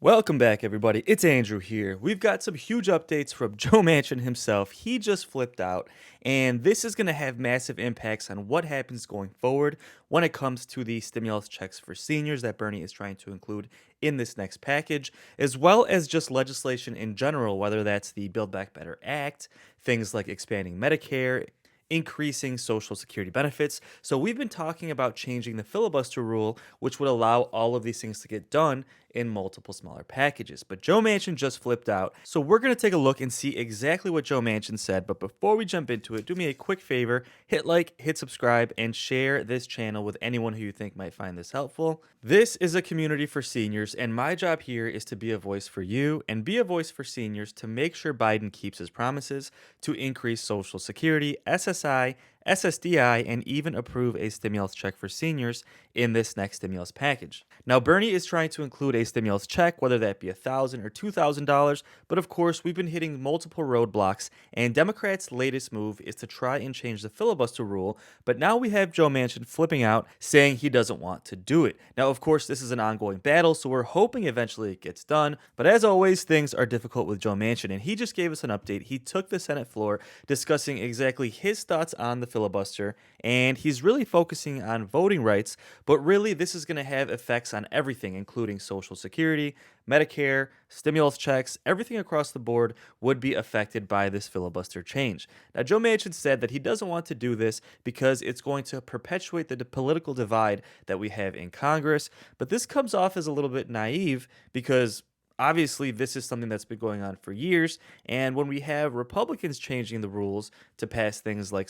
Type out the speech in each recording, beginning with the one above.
Welcome back, everybody. It's Andrew here. We've got some huge updates from Joe Manchin himself. He just flipped out, and this is going to have massive impacts on what happens going forward when it comes to the stimulus checks for seniors that Bernie is trying to include in this next package, as well as just legislation in general, whether that's the Build Back Better Act, things like expanding Medicare, increasing Social Security benefits. So, we've been talking about changing the filibuster rule, which would allow all of these things to get done in multiple smaller packages. But Joe Manchin just flipped out. So, we're going to take a look and see exactly what Joe Manchin said. But before we jump into it, do me a quick favor, hit like, hit subscribe, and share this channel with anyone who you think might find this helpful. This is a community for seniors, and my job here is to be a voice for you and be a voice for seniors to make sure Biden keeps his promises to increase Social Security, SSI, SSDI, and even approve a stimulus check for seniors in this next stimulus package. Now, Bernie is trying to include a stimulus check, whether that be $1,000 or $2,000, but of course, we've been hitting multiple roadblocks, and Democrats' latest move is to try and change the filibuster rule, but now we have Joe Manchin flipping out, saying he doesn't want to do it. Now, of course, this is an ongoing battle, so we're hoping eventually it gets done, but as always, things are difficult with Joe Manchin, and he just gave us an update. He took the Senate floor discussing exactly his thoughts on the filibuster, and he's really focusing on voting rights, but really this is going to have effects on everything, including Social Security, Medicare, stimulus checks, everything across the board would be affected by this filibuster change. Now, Joe Manchin said that he doesn't want to do this because it's going to perpetuate the political divide that we have in Congress, but this comes off as a little bit naive because obviously, this is something that's been going on for years, and when we have Republicans changing the rules to pass things like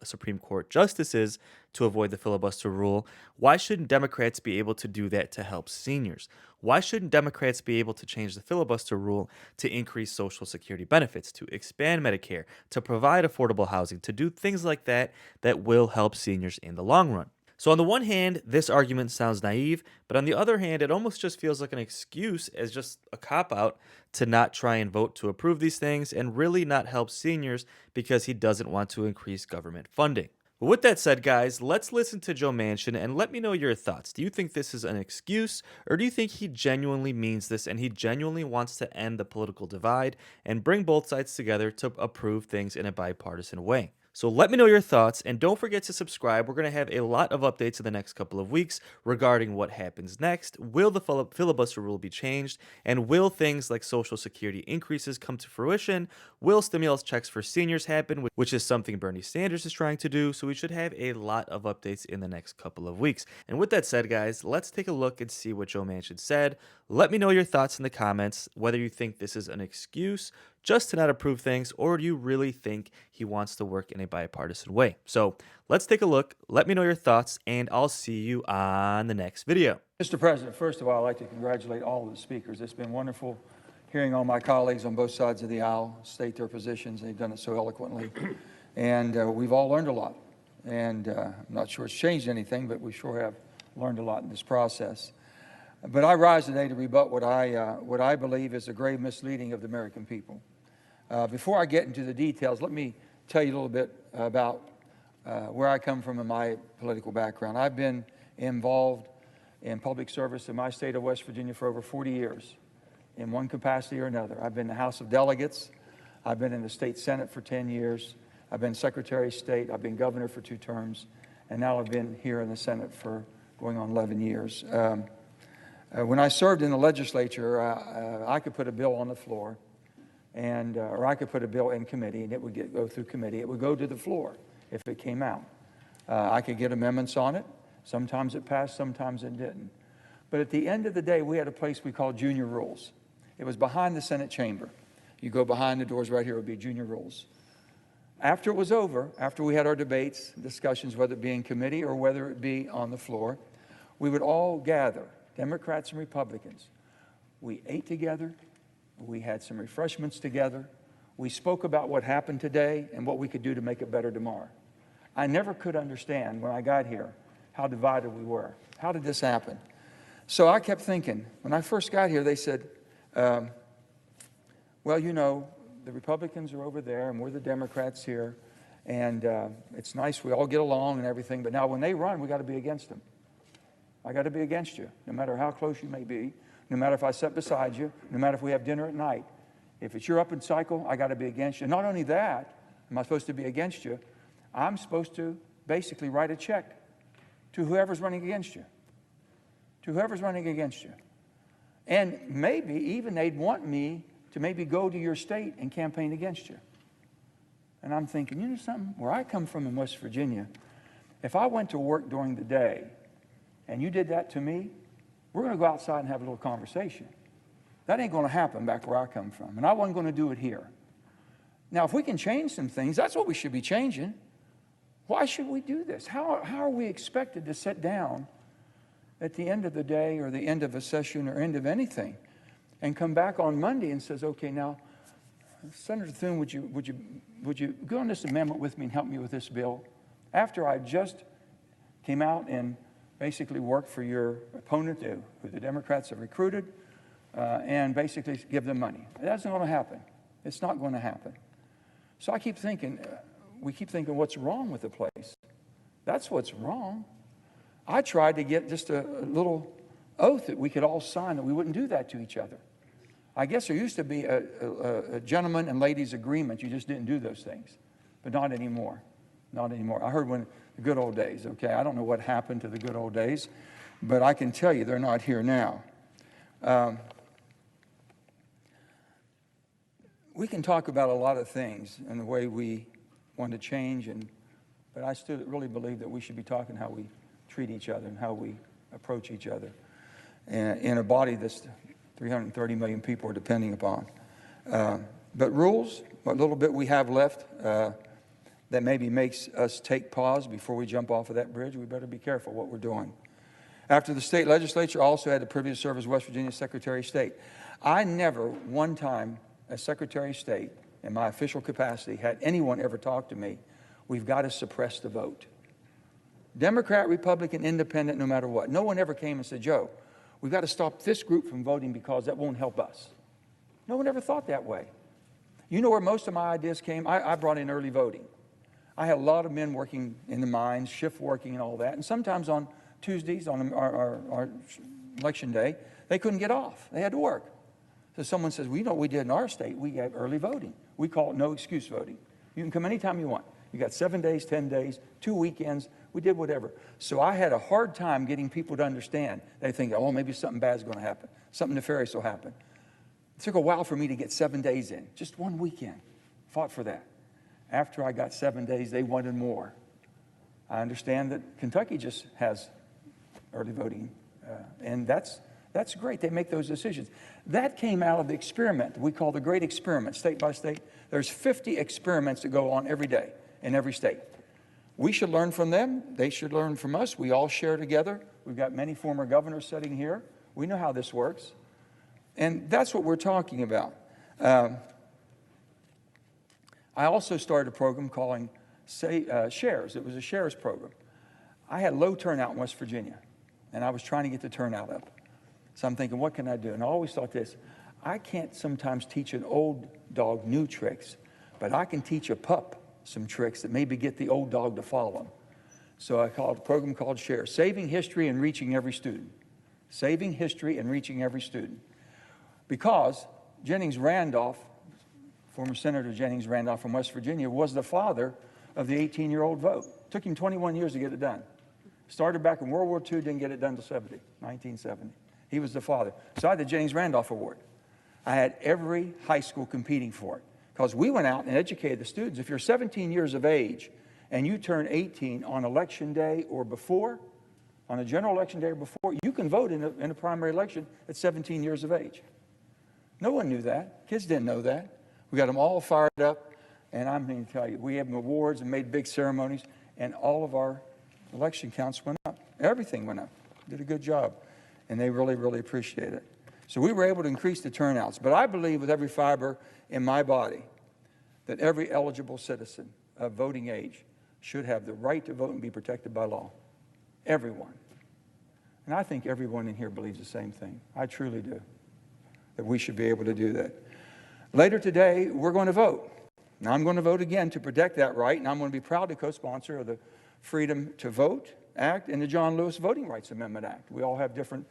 Supreme Court justices to avoid the filibuster rule, why shouldn't Democrats be able to do that to help seniors? Why shouldn't Democrats be able to change the filibuster rule to increase Social Security benefits, to expand Medicare, to provide affordable housing, to do things like that that will help seniors in the long run? So, on the one hand, this argument sounds naive, but on the other hand, it almost just feels like an excuse as just a cop out to not try and vote to approve these things and really not help seniors because he doesn't want to increase government funding. But with that said, guys, let's listen to Joe Manchin and let me know your thoughts. Do you think this is an excuse, or do you think he genuinely means this and he genuinely wants to end the political divide and bring both sides together to approve things in a bipartisan way? So let me know your thoughts, and don't forget to subscribe. We're going to have a lot of updates in the next couple of weeks regarding what happens next. Will the filibuster rule be changed? And will things like Social Security increases come to fruition? Will stimulus checks for seniors happen, which is something Bernie Sanders is trying to do? So we should have a lot of updates in the next couple of weeks. And with that said, guys, let's take a look and see what Joe Manchin said. Let me know your thoughts in the comments, whether you think this is an excuse just to not approve things, or do you really think he wants to work in a bipartisan way? So let's take a look. Let me know your thoughts, and I'll see you on the next video. Mr. President, first of all, I'd like to congratulate all of the speakers. It's been wonderful hearing all my colleagues on both sides of the aisle state their positions. They've done it so eloquently. And we've all learned a lot. And I'm not sure it's changed anything, but we sure have learned a lot in this process. But I rise today to rebut what I believe is a grave misleading of the American people. Before I get into the details, let me tell you a little bit about where I come from in my political background. I've been involved in public service in my state of West Virginia for over 40 years, in one capacity or another. I've been in the House of Delegates. I've been in the state Senate for 10 years. I've been Secretary of State. I've been governor for 2 terms. And now I've been here in the Senate for going on 11 years. When I served in the legislature, I could put a bill on the floor, or I could put a bill in committee, and it would go through committee. It would go to the floor if it came out. I could get amendments on it. Sometimes it passed, sometimes it didn't. But at the end of the day, we had a place we called Junior Rules. It was behind the Senate chamber. You go behind the doors right here, it would be Junior Rules. After it was over, after we had our debates, discussions, whether it be in committee or whether it be on the floor, we would all gather, Democrats and Republicans. We ate together. We had some refreshments together. We spoke about what happened today and what we could do to make it better tomorrow. I never could understand when I got here how divided we were. How did this happen? So I kept thinking, when I first got here, they said, well, you know, the Republicans are over there and we're the Democrats here. And it's nice we all get along and everything. But now when they run, we got to be against them. I got to be against you, no matter how close you may be, no matter if I sit beside you, no matter if we have dinner at night. If it's your up and cycle, I got to be against you. Not only that, am I supposed to be against you, I'm supposed to basically write a check to whoever's running against you. To whoever's running against you. And maybe even they'd want me to maybe go to your state and campaign against you. And I'm thinking, you know something? Where I come from in West Virginia, if I went to work during the day and you did that to me, we're going to go outside and have a little conversation. That ain't going to happen back where I come from. And I wasn't going to do it here. Now, if we can change some things, that's what we should be changing. Why should we do this? How are we expected to sit down at the end of the day or the end of a session or end of anything and come back on Monday and says, okay, now, Senator Thune, would you go on this amendment with me and help me with this bill? After I just came out and basically worked for your opponent who the Democrats have recruited and basically give them money. That's not going to happen. It's not going to happen. So I keep thinking, we keep thinking what's wrong with the place. That's what's wrong. I tried to get just a little oath that we could all sign that we wouldn't do that to each other. I guess there used to be a gentleman and ladies agreement. You just didn't do those things. But not anymore. Not anymore. I heard when the good old days, okay? I don't know what happened to the good old days, but I can tell you they're not here now. We can talk about a lot of things and the way we want to change, but I still really believe that we should be talking how we treat each other and how we approach each other in a body that's 330 million people are depending upon. But rules, what little bit we have left that maybe makes us take pause before we jump off of that bridge, we better be careful what we're doing. After the state legislature, I also had the privilege to serve as West Virginia Secretary of State. I never one time as Secretary of State in my official capacity had anyone ever talk to me, we've got to suppress the vote. Democrat, Republican, Independent, no matter what. No one ever came and said, Joe, we've got to stop this group from voting because that won't help us. No one ever thought that way. You know where most of my ideas came? I brought in early voting. I had a lot of men working in the mines, shift working and all that, and sometimes on Tuesdays, on our election day, they couldn't get off. They had to work. So someone says, well, you know what we did in our state? We had early voting. We call it no excuse voting. You can come anytime you want. You got 7 days, 10 days, 2 weekends. We did whatever. So I had a hard time getting people to understand. They think, oh, maybe something bad is going to happen. Something nefarious will happen. It took a while for me to get 7 days in. Just one weekend. Fought for that. After I got 7 days, they wanted more. I understand that Kentucky just has early voting, and that's great. They make those decisions. That came out of the experiment we call the Great Experiment, state by state. There's 50 experiments that go on every day in every state. We should learn from them. They should learn from us. We all share together. We've got many former governors sitting here. We know how this works. And that's what we're talking about. I also started a program calling Shares. It was a Shares program. I had low turnout in West Virginia, and I was trying to get the turnout up. So I'm thinking, what can I do? And I always thought this, I can't sometimes teach an old dog new tricks, but I can teach a pup some tricks that maybe get the old dog to follow them. So I called a program called Share, Saving History and Reaching Every Student. Saving history and reaching every student. Because Jennings Randolph, former Senator Jennings Randolph from West Virginia, was the father of the 18-year-old vote. It took him 21 years to get it done. Started back in World War II, didn't get it done until 1970. He was the father. So I had the Jennings Randolph Award. I had every high school competing for it. Because we went out and educated the students. If you're 17 years of age and you turn 18 on election day or before, on a general election day or before, you can vote in a primary election at 17 years of age. No one knew that. Kids didn't know that. We got them all fired up. And I'm going to tell you, we have awards and made big ceremonies, and all of our election counts went up. Everything went up. Did a good job. And they really, really appreciate it. So we were able to increase the turnouts. But I believe with every fiber in my body that every eligible citizen of voting age should have the right to vote and be protected by law. Everyone. And I think everyone in here believes the same thing. I truly do. That we should be able to do that. Later today, we're going to vote. Now, I'm going to vote again to protect that right, and I'm going to be proud to co-sponsor of the Freedom to Vote Act and the John Lewis Voting Rights Amendment Act. We all have different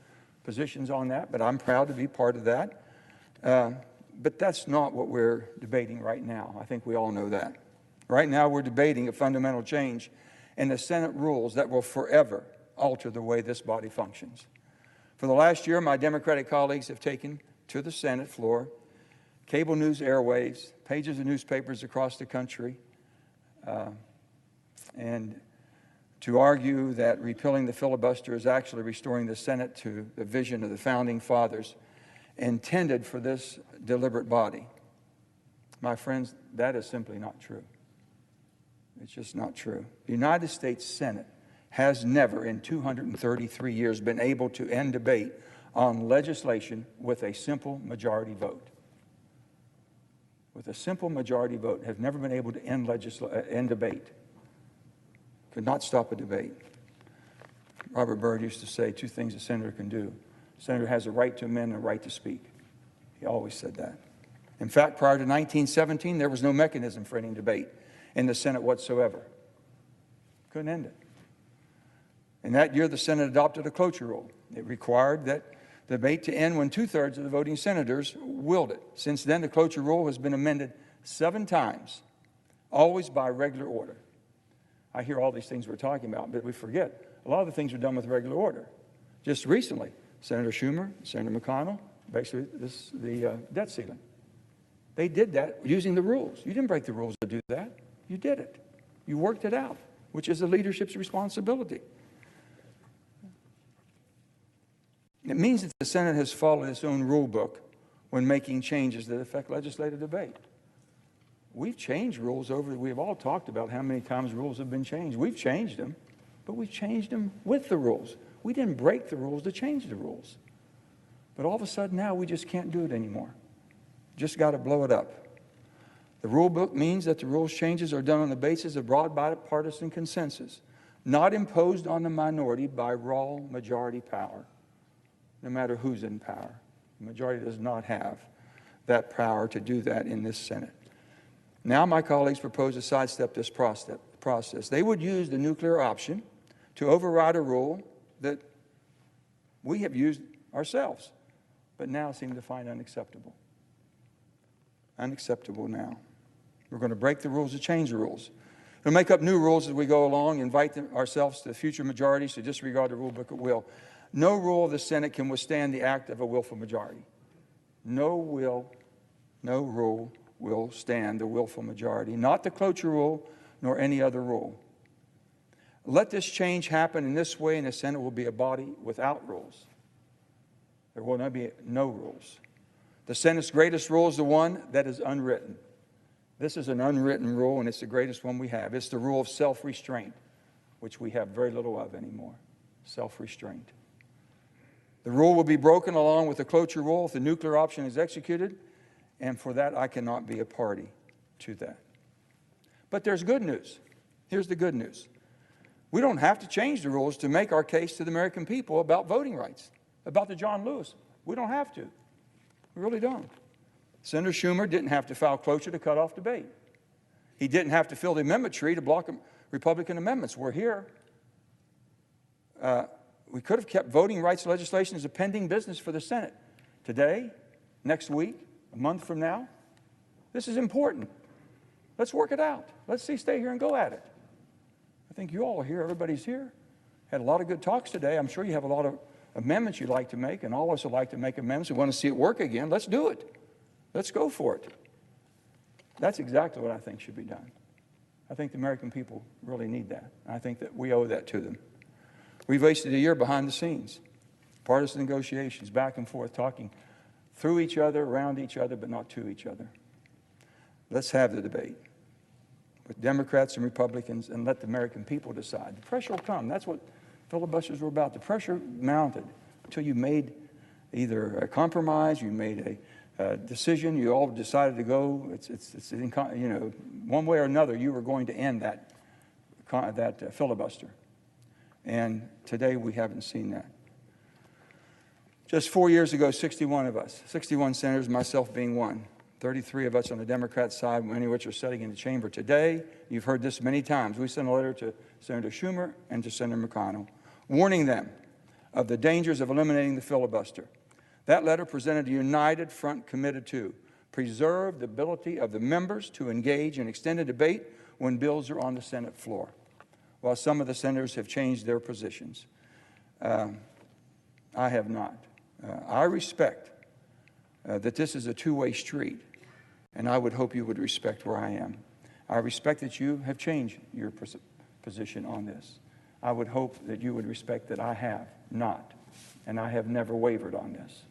positions on that, but I'm proud to be part of that. But that's not what we're debating right now. I think we all know that. Right now, we're debating a fundamental change in the Senate rules that will forever alter the way this body functions. For the last year, my Democratic colleagues have taken to the Senate floor cable news airwaves, pages of newspapers across the country, and to argue that repealing the filibuster is actually restoring the Senate to the vision of the Founding Fathers intended for this deliberate body. My friends, that is simply not true. It's just not true. The United States Senate has never in 233 years been able to end debate on legislation with a simple majority vote. With a simple majority vote, have never been able to end debate. Could not stop a debate. Robert Byrd used to say 2 things a senator can do. A senator has a right to amend and a right to speak. He always said that. In fact, prior to 1917, there was no mechanism for ending debate in the Senate whatsoever. Couldn't end it. In that year, the Senate adopted a cloture rule. It required that debate to end when 2/3 of the voting senators willed it. Since then, the cloture rule has been amended 7 times, always by regular order. I hear all these things we're talking about, but we forget a lot of the things are done with regular order. Just recently, Senator Schumer, Senator McConnell, basically the debt ceiling. They did that using the rules. You didn't break the rules to do that. You did it. You worked it out, which is the leadership's responsibility. It means that the Senate has followed its own rule book when making changes that affect legislative debate. We've changed rules we've all talked about how many times rules have been changed. We've changed them, but we've changed them with the rules. We didn't break the rules to change the rules. But all of a sudden now we just can't do it anymore. Just got to blow it up. The rule book means that the rules changes are done on the basis of broad bipartisan consensus, not imposed on the minority by raw majority power, no matter who's in power. The majority does not have that power to do that in this Senate. Now my colleagues propose to sidestep this process. They would use the nuclear option to override a rule that we have used ourselves, but now seem to find unacceptable. Unacceptable now. We're going to break the rules to change the rules. We'll make up new rules as we go along, invite ourselves to future majorities to disregard the rule book at will. No rule of the Senate can withstand the act of a willful majority. No rule will stand the willful majority, not the cloture rule nor any other rule. Let this change happen in this way, and the Senate will be a body without rules. There will not be no rules. The Senate's greatest rule is the one that is unwritten. This is an unwritten rule, and it's the greatest one we have. It's the rule of self-restraint, which we have very little of anymore. Self-restraint. The rule will be broken along with the cloture rule if the nuclear option is executed, and for that I cannot be a party to that. But there's good news. Here's the good news. We don't have to change the rules to make our case to the American people about voting rights, about the John Lewis. We don't have to. We really don't. Senator Schumer didn't have to file cloture to cut off debate. He didn't have to fill the amendment tree to block Republican amendments. We're here. We could have kept voting rights legislation as a pending business for the Senate. Today, next week, a month from now, this is important. Let's work it out. Let's stay here and go at it. I think you all are here. Everybody's here. Had a lot of good talks today. I'm sure you have a lot of amendments you'd like to make, and all of us would like to make amendments. We want to see it work again. Let's do it. Let's go for it. That's exactly what I think should be done. I think the American people really need that. I think that we owe that to them. We've wasted a year behind the scenes. Partisan negotiations, back and forth, talking through each other, around each other, but not to each other. Let's have the debate with Democrats and Republicans and let the American people decide. The pressure will come. That's what filibusters were about. The pressure mounted until you made either a compromise, you made a decision, you all decided to go. It's one way or another, you were going to end that filibuster. And today we haven't seen that. Just 4 years ago, 61 of us, 61 senators, myself being one, 33 of us on the Democrat side, many of which are sitting in the chamber today. You've heard this many times. We sent a letter to Senator Schumer and to Senator McConnell, warning them of the dangers of eliminating the filibuster. That letter presented a united front committed to preserve the ability of the members to engage in extended debate when bills are on the Senate floor. While some of the senators have changed their positions, I have not. I respect that this is a two-way street, and I would hope you would respect where I am. I respect that you have changed your position on this. I would hope that you would respect that I have not, and I have never wavered on this.